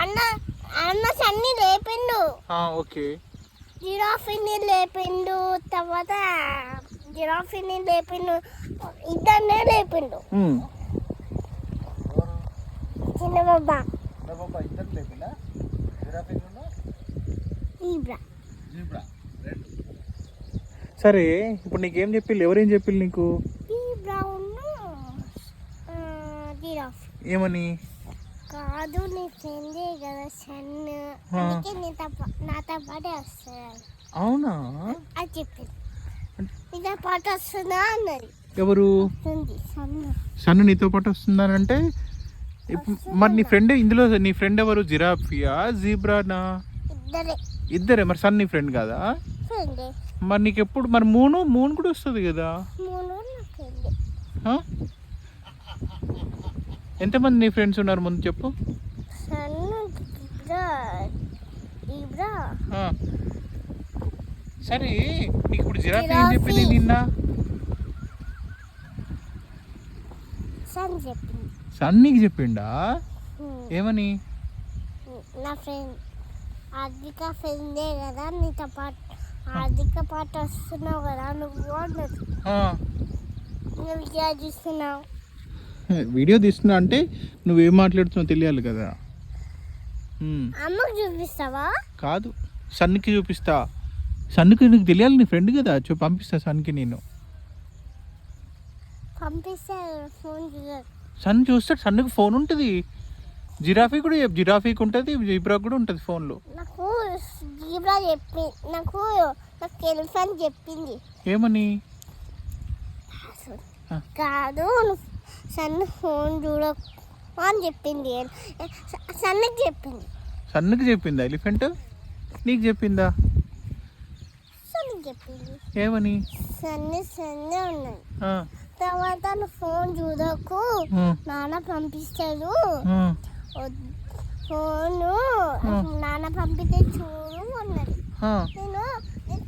అన్న అన్న సన్ని లేపిండు. ఓకే. జిరాఫీని లేపిండు, తర్వాత జిరాఫీని లేపిండు, ఇద్దరినే లేపిండు. చిన్న బాబా ఇద్దరు లేపిండా? సరే, ఇప్పుడు నీకేం చెప్పిల్లు? ఎవరేం చెప్పిల్లు నీకు? ఏమని? కాదు, నీ ఫ్రెండే కదా సన్, అందుకే నాతో పాటే వస్తుంది. అవునా? అది చెప్పింది. నీతో పాటు వస్తుందా అన్నది. ఎవరు? సన్ను నీతో పాటు వస్తుందానంటే మరి నీ ఫ్రెండ్ ఇందులో నీ ఫ్రెండ్ ఎవరు? జిరాఫియా జీబ్రానా? ఇద్దరే. మరి సన్ నీ ఫ్రెండ్ కదా? మరి నీకు ఎప్పుడు మరి మూన్ కూడా వస్తుంది కదా? ఎంతమంది నీ ఫ్రెండ్స్ ఉన్నారు ముందు చెప్పు. సరే, నీకు ఇప్పుడు జిరాఫీ ఏం చెప్పింది నిన్న? సన్ నీకు చెప్పిండా? ఏమని? నా ఫ్రెండ్ ఆర్థిక ఫ్రెండే కదా, నీతో పాటు ఆర్థిక పాటు వస్తున్నావు కదా నువ్వు అన్నది. వీడియో చూస్తున్నావు. వీడియో తీస్తున్నా అంటే నువ్వేం మాట్లాడుతున్నావు తెలియాలి కదా. అమ్మకు చూపిస్తావా? కాదు, సన్నుకి చూపిస్తా. సన్నుకి నీకు తెలియాలి, నీ ఫ్రెండ్ కదా. పంపిస్తా సన్కి. నేను పంపిస్తే ఫోన్ సన్ చూస్తాడు. సన్నుకి ఫోన్ ఉంటుంది. జిరాఫీ కూడా జిరాఫీకి ఉంటుంది, జీబ్రా కూడా ఉంటుంది ఫోన్లో. నాకు జీబ్రా నాకు ఎలిఫెంట్ చెప్పింది. ఏమని? కాదు, సన్ ఫోన్ చూడకు అని చెప్పింది. సన్నుకి చెప్పింది. సన్నుకి చెప్పిందా ఎలిఫెంట్? నీకు చెప్పిందా? సన్నుకి చెప్పింది. ఏమని? సన్నే ఉన్నది. తర్వాత ఫోన్ చూడకు, నాన్న పంపిస్తాడు, ఫోను నాన్న పంపితే చూడు అన్నది. నేను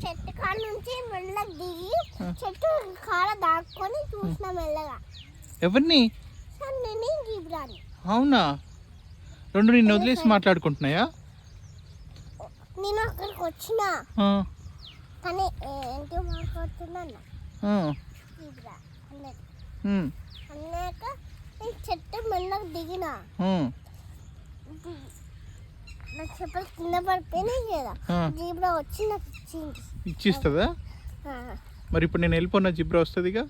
చెట్టు కాడ నుంచి మెల్లగా దిగి చెట్టు కాడ దాక్కొని చూసిన మెల్లగా. ఎవరిని? సన్నని జీబ్రాని. అవునా? రెండు నిన్ను వదిలేసి మాట్లాడుకుంటున్నాయా? నేను అక్కడికి వచ్చిన కానీ ఏంటి మాట్లాడుతున్నా జీబ్రా అన్నది. అన్నాక నేను చెట్టు మెల్లగా దిగిన, నా చెప్పలు కింద పడిపోయినాయి కదా, జీబ్రా వచ్చి నాకు ఇచ్చిస్తుందా? మరి ఇప్పుడు నేను వెళ్ళిపోయినా జీబ్రా వస్తుందిగా,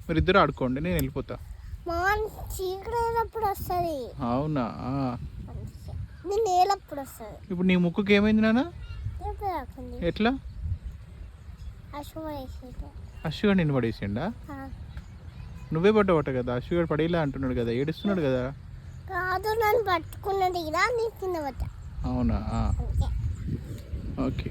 మరి ఇద్దరు ఆడుకోండి, నేను వెళ్ళిపోతా. చీకటప్పుడు వస్తుంది. అవునా? నేను నేలప్పుడు వస్తుంది. ఇప్పుడు నీ ముక్కుకి ఏమైంది నాన్న? ఎట్లా? అశ్వగాడు నిన్ను పడేసిండా? నువ్వే పడ్డవట కదా. అశ్వగాడు పడేలా అంటున్నాడు కదా, ఏడుస్తున్నాడు కదా. కాదు, నన్ను పట్టుకున్నది. అవునా? ఓకే.